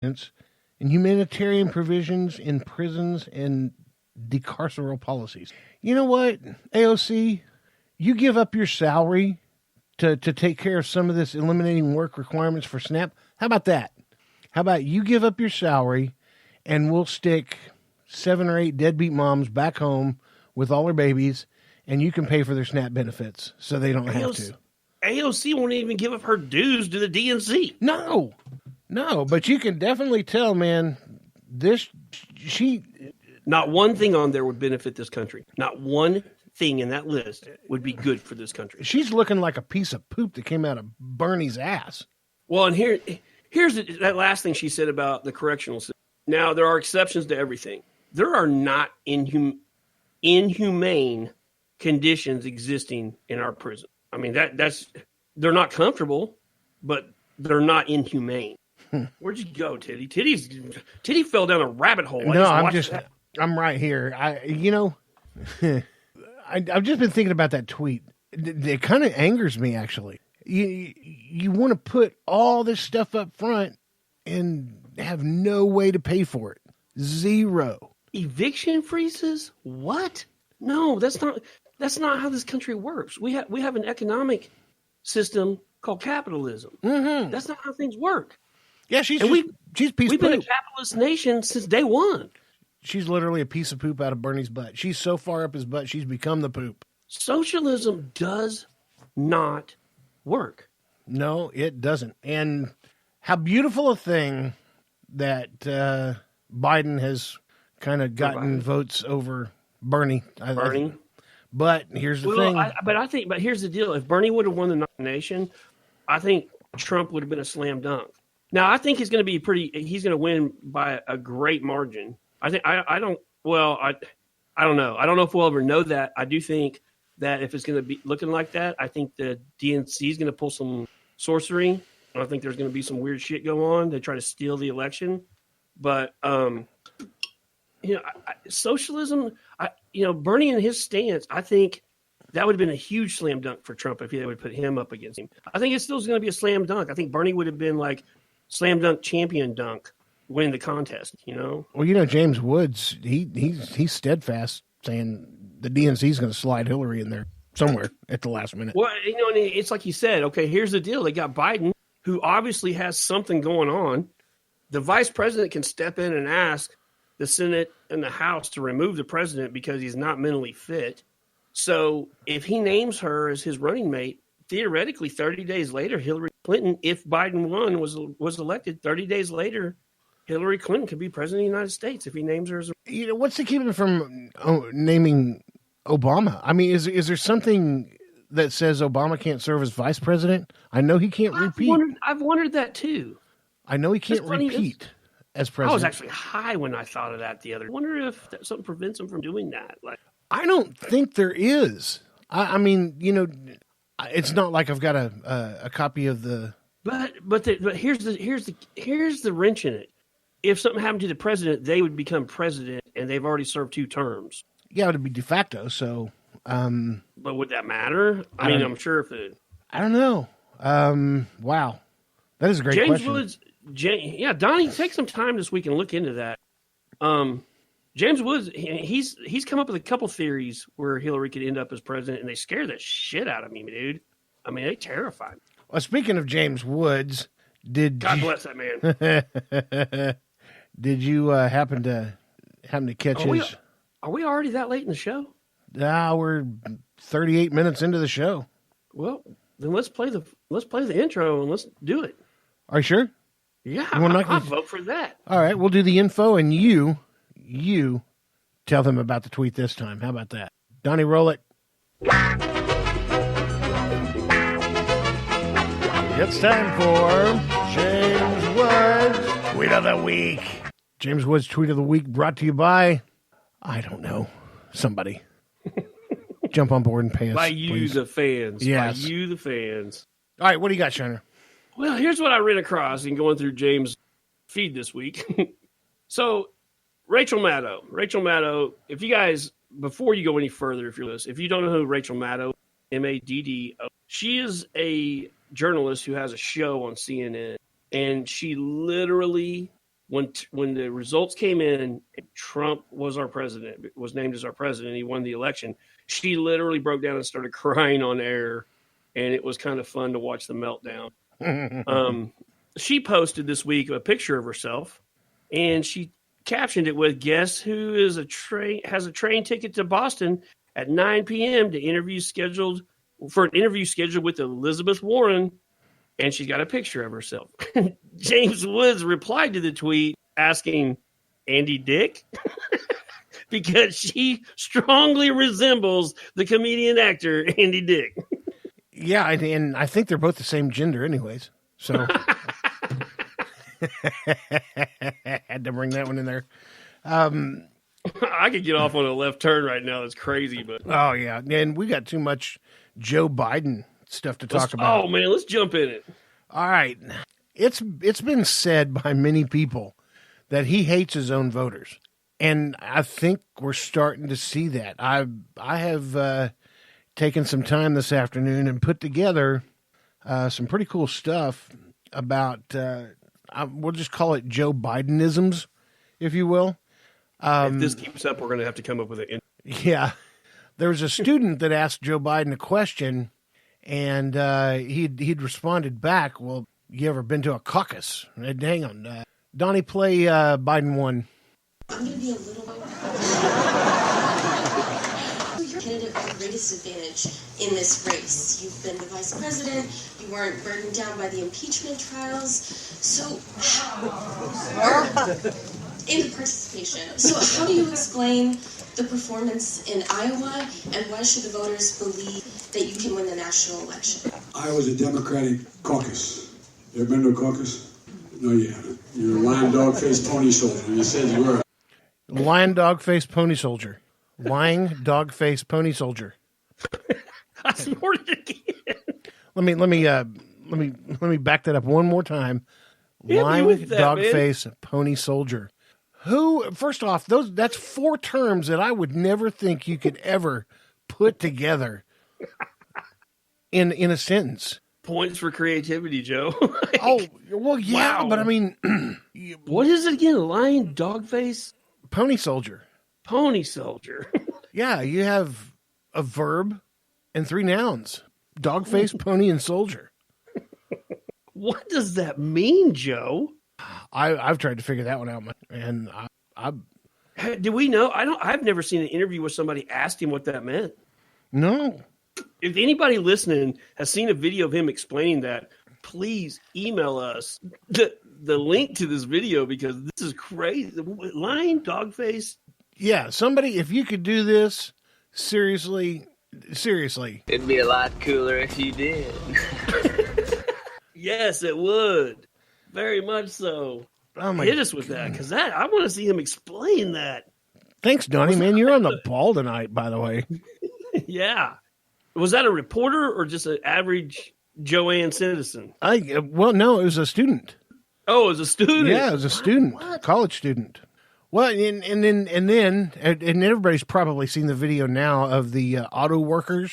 and humanitarian provisions in prisons and decarceral policies. You know what, AOC? You give up your salary to take care of some of this eliminating work requirements for SNAP. How about that? How about you give up your salary and we'll stick 7 or 8 deadbeat moms back home with all their babies and you can pay for their SNAP benefits so they don't have to. AOC won't even give up her dues to the DNC. No, but you can definitely tell, man, not one thing on there would benefit this country. Not one thing in that list would be good for this country. She's looking like a piece of poop that came out of Bernie's ass. Well, and here's that last thing she said about the correctional system. Now, there are exceptions to everything. There are not inhumane conditions existing in our prison. I mean, they're not comfortable, but they're not inhumane. Where'd you go, Titty? Titty fell down a rabbit hole. No, I'm right here. I've just been thinking about that tweet. It kind of angers me, actually. You want to put all this stuff up front and have no way to pay for it. Zero. Eviction freezes? What? No, that's not how this country works. We have an economic system called capitalism. Mm-hmm. That's not how things work. Yeah, we've been a capitalist nation since day one. She's literally a piece of poop out of Bernie's butt. She's so far up his butt, she's become the poop. Socialism does not work. No, it doesn't. And how beautiful a thing that Biden has kind of gotten votes over Bernie. But here's the thing. But here's the deal. If Bernie would have won the nomination, I think Trump would have been a slam dunk. Now, I think he's going to win by a great margin. I don't know. I don't know if we'll ever know that. I do think that if it's going to be looking like that, I think the DNC is going to pull some sorcery. I think there's going to be some weird shit go on. They try to steal the election. But, socialism, Bernie and his stance, I think that would have been a huge slam dunk for Trump if they would put him up against him. I think it still is going to be a slam dunk. I think Bernie would have been like slam dunk champion dunk winning the contest, Well, James Woods, he's steadfast saying the DNC is going to slide Hillary in there somewhere at the last minute. Well, and it's like you said, okay, here's the deal. They got Biden, who obviously has something going on. The vice president can step in and ask the Senate and the House to remove the president because he's not mentally fit. So if he names her as his running mate, theoretically 30 days later, Hillary Clinton, if Biden won, was elected 30 days later, Hillary Clinton could be president of the United States if he names her as a... What's to keep him from naming Obama? I mean, is there something that says Obama can't serve as vice president? I know he can't repeat. I've wondered that too. I know he can't repeat as president. I was actually high when I thought of that the other day. I wonder if something prevents him from doing that. I don't think there is. I mean, it's not like I've got a copy of the... But here's the wrench in it. If something happened to the president, they would become president, and they've already served 2 terms. Yeah, it would be de facto. So, but would that matter? I'm sure if it. I don't know. Wow, that is a great question. Woods. Donnie, take some time this week and look into that. James Woods, he's come up with a couple theories where Hillary could end up as president, and they scare the shit out of me, dude. I mean, they terrify me. Well, speaking of James Woods, God bless that man. Did you happen to catch his? Are we already that late in the show? We're 38 minutes into the show. Well, then let's play the intro and let's do it. Are you sure? Yeah, I'll vote for that. All right, we'll do the info, and you tell them about the tweet this time. How about that? Donnie, roll it. It's time for James Woods Tweet of the Week. James Woods Tweet of the Week brought to you by, I don't know, somebody. Jump on board and pay us, by you, please. The fans. Yes. By you, the fans. All right, what do you got, Shiner? Well, here's what I ran across in going through James' feed this week. So, Rachel Maddow, if you guys, before you go any further, if you don't know who Rachel Maddow, Maddo, she is a journalist who has a show on CNN, and she literally when the results came in, Trump was was named as our president. He won the election. She literally broke down and started crying on air, and it was kind of fun to watch the meltdown. She posted this week a picture of herself, and she captioned it with, "Guess who has a train ticket to Boston at 9 p.m. for an interview scheduled with Elizabeth Warren." And she's got a picture of herself. James Woods replied to the tweet asking, "Andy Dick?" Because she strongly resembles the comedian actor Andy Dick. Yeah, and I think they're both the same gender anyways. So had to bring that one in there. I could get off on a left turn right now. That's crazy, but oh yeah, and we got too much Joe Biden stuff to talk about. Oh man, let's jump in it. All right, it's been said by many people that he hates his own voters, and I think we're starting to see that. I have taken some time this afternoon and put together some pretty cool stuff about we'll just call it Joe Bidenisms, if you will. If this keeps up, we're going to have to come up with it. Yeah. There was a student that asked Joe Biden a question, and he'd responded back, "Well, you ever been to a caucus?" Hang on. Donnie, play Biden 1. I'm going to be a little bit... Your candidate with the greatest advantage in this race. You've been the vice president. You weren't burdened down by the impeachment trials. So... in participation. So how do you explain the performance in Iowa, and why should the voters believe that you can win the national election? Iowa's a Democratic caucus. You ever been to a caucus? No, you haven't. You're a lion, dog, face, pony soldier. You said you were. Lion, dog, face, pony soldier. Lying, dog, face, pony soldier. I snorted again. Let me back that up one more time. Lying, dog, face, pony soldier. Who? First off, that's 4 terms that I would never think you could ever put together in a sentence. Points for creativity, Joe. Oh, well, yeah, wow. But I mean, what is it again? Lion, dog face, pony soldier. Pony soldier. Yeah, you have a verb and 3 nouns: dog face, pony, and soldier. What does that mean, Joe? I've tried to figure that one out, and do we know? I've never seen an interview where somebody asked him what that meant. No. If anybody listening has seen a video of him explaining that, please email us the link to this video, because this is crazy. Lion, dog face. Yeah, somebody, if you could do this, seriously. It'd be a lot cooler if you did. Yes, it would. Very much so. Oh my! Hit us with that, because I want to see him explain that. Thanks, Donnie. Man, you're on the ball tonight, by the way. Yeah. Was that a reporter or just an average Joanne citizen? Well, no, it was a student. Oh, it was a student. Yeah, it was a student, college student. Well, and then everybody's probably seen the video now of the auto workers.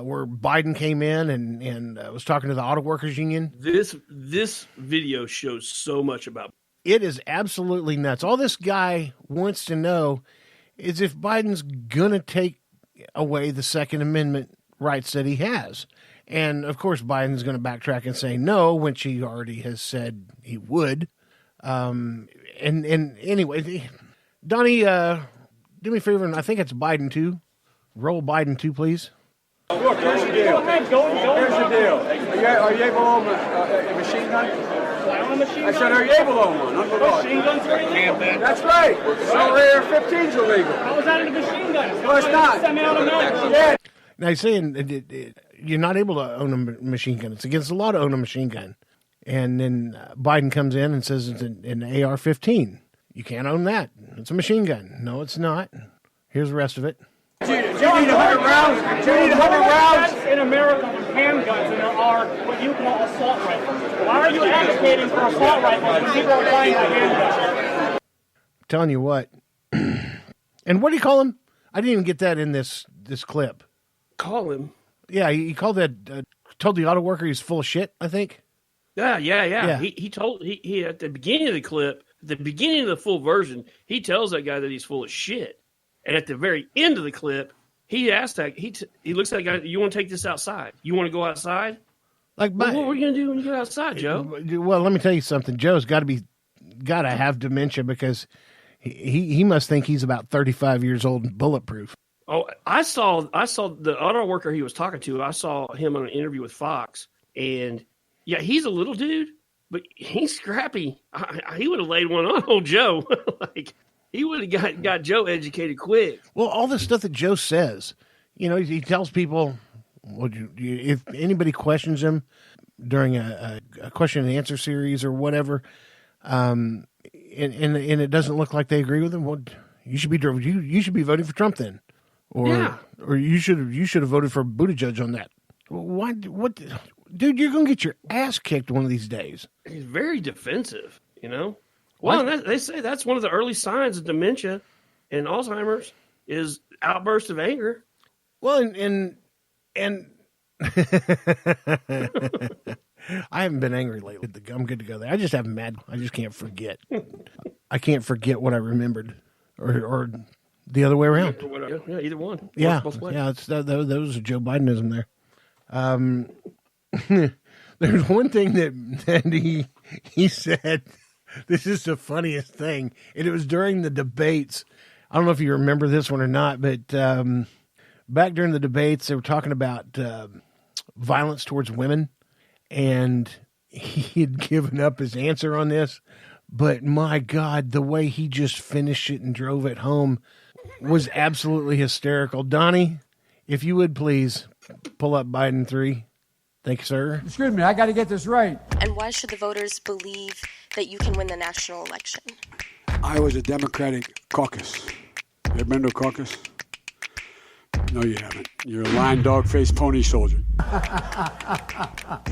Where Biden came in and was talking to the auto workers union. This video shows so much about it. Is absolutely nuts. All this guy wants to know is if Biden's going to take away the Second Amendment rights that he has. And, of course, Biden's going to backtrack and say no, when she already has said he would. And anyway, Donnie, do me a favor, and I think it's Biden 2. Roll Biden 2, please. Look, here's the deal. Here's the deal. Are you able to own a machine gun? I own a machine gun? I said, are you able to own one? Under law. Machine guns are illegal. That's right. So AR-15's illegal. How is that in a machine gun? No, it's not. Semi-automatic. Yeah. Now, he's saying you're not able to own a machine gun. It's against the law to own a machine gun. And then Biden comes in and says it's an AR-15. You can't own that. It's a machine gun. No, it's not. Here's the rest of it. Do you need 100 rounds? Do you need 100 rounds? In America, with handguns, and there are what you call assault rifles. Why are you advocating for assault rifles when people are buying a handgun? I'm telling you what. And what do you call him? I didn't even get that in this clip. Call him? Yeah, he called that. Told the auto worker he's full of shit, I think. Yeah. He told he at the beginning of the clip At the beginning of the full version, he tells that guy that he's full of shit. And at the very end of the clip, he asks that he looks at that guy, you want to take this outside? You want to go outside? Like, what are you going to do when you go outside, Joe? Well, let me tell you something. Joe's got to have dementia because he must think he's about 35 years old and bulletproof. Oh, I saw the auto worker he was talking to. I saw him on an interview with Fox, and yeah, he's a little dude, but he's scrappy. He would have laid one on old Joe. Like, he would have got Joe educated quick. Well, all the stuff that Joe says, he tells people, if anybody questions him during a question and answer series or whatever, and it doesn't look like they agree with him, well, you should be voting for Trump then, or you should have voted for Buttigieg on that. Why? What? Dude, you're going to get your ass kicked one of these days. He's very defensive, Well, they say that's one of the early signs of dementia and Alzheimer's is outbursts of anger. Well, and I haven't been angry lately. I'm good to go there. I just have mad. I just can't forget. I can't forget what I remembered, or the other way around. Yeah, either one. Yeah, both ways. Yeah. That was a Joe Bidenism there. There's one thing that he said. This is the funniest thing, and it was during the debates. I don't know if you remember this one or not, but back during the debates, they were talking about violence towards women, and he had given up his answer on this. But my God, the way he just finished it and drove it home was absolutely hysterical. Donnie, if you would please pull up Biden 3. Thank you, sir. Excuse me, I got to get this right. And why should the voters believe that you can win the national election? I was a Democratic caucus. You ever been to a caucus? No, you haven't. You're a lying dog-faced pony soldier.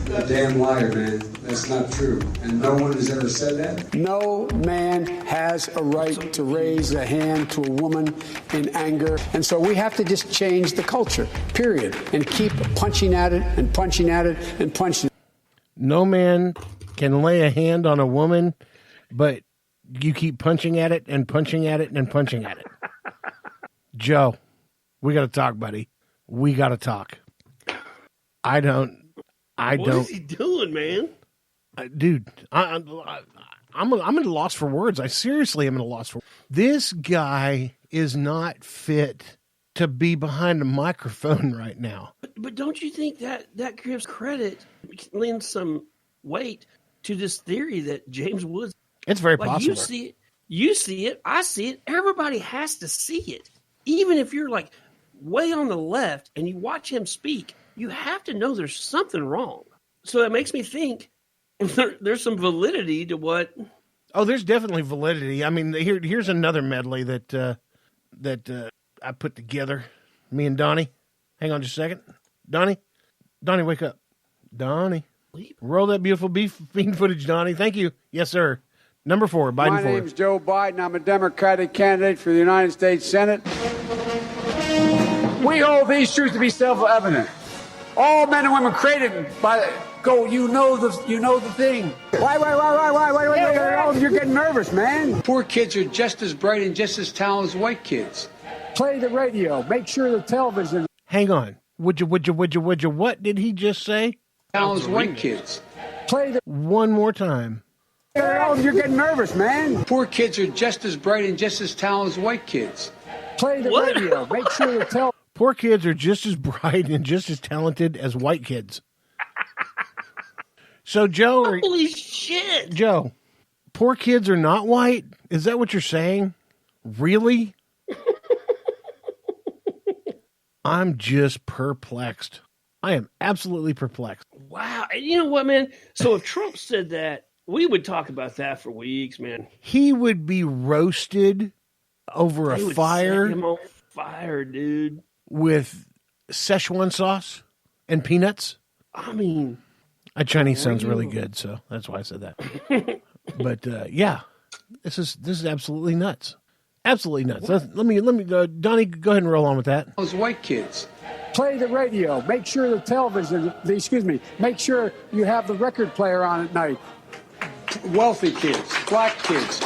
You're a damn liar, man. That's not true. And no one has ever said that? No man has a right to raise a hand to a woman in anger. And so we have to just change the culture, period, and keep punching at it and punching at it and punching. No man can lay a hand on a woman, but you keep punching at it and punching at it and punching at it. Joe, we got to talk, buddy. We got to talk. What is he doing, man? Dude, I'm at a loss for words. I seriously am at a loss for words. This guy is not fit to be behind a microphone right now. But don't you think that gives credit, lends some weight to this theory that James Woods? It's very possible. You see it, I see it. Everybody has to see it. Even if you're like way on the left and you watch him speak, you have to know there's something wrong. So that makes me think there's some validity to what. Oh, there's definitely validity. I mean, here's another medley that I put together. Me and Donnie. Hang on just a second. Donnie, wake up. Donnie, roll that beautiful bean footage, Donnie. Thank you. Yes, sir. Number 4, Biden 4. My name's Joe Biden. I'm a Democratic candidate for the United States Senate. We hold these truths to be self-evident. All men and women created by you know the thing. Why? You're getting nervous, man. Poor kids are just as bright and just as talented as white kids. Play the radio. Make sure the television. Hang on. Would you? What did he just say? Talented as white kids. Play the. One more time. You're getting nervous, man. Poor kids are just as bright and just as talented as white kids. Play the radio. Make sure the television. Poor kids are just as bright and just as talented as white kids. So, Joe... Holy shit! Joe, poor kids are not white? Is that what you're saying? Really? I'm just perplexed. I am absolutely perplexed. Wow. And you know what, man? So if Trump said that, we would talk about that for weeks, man. He would be roasted over a fire. Set him on fire, dude. With Szechuan sauce and peanuts. I mean, Chinese sounds really good, so that's why I said that. But yeah, this is absolutely nuts. Absolutely nuts. Let me, Donnie, go ahead and roll on with that. Those white kids. Play the radio. Make sure the television. Make sure you have the record player on at night. wealthy kids, black kids,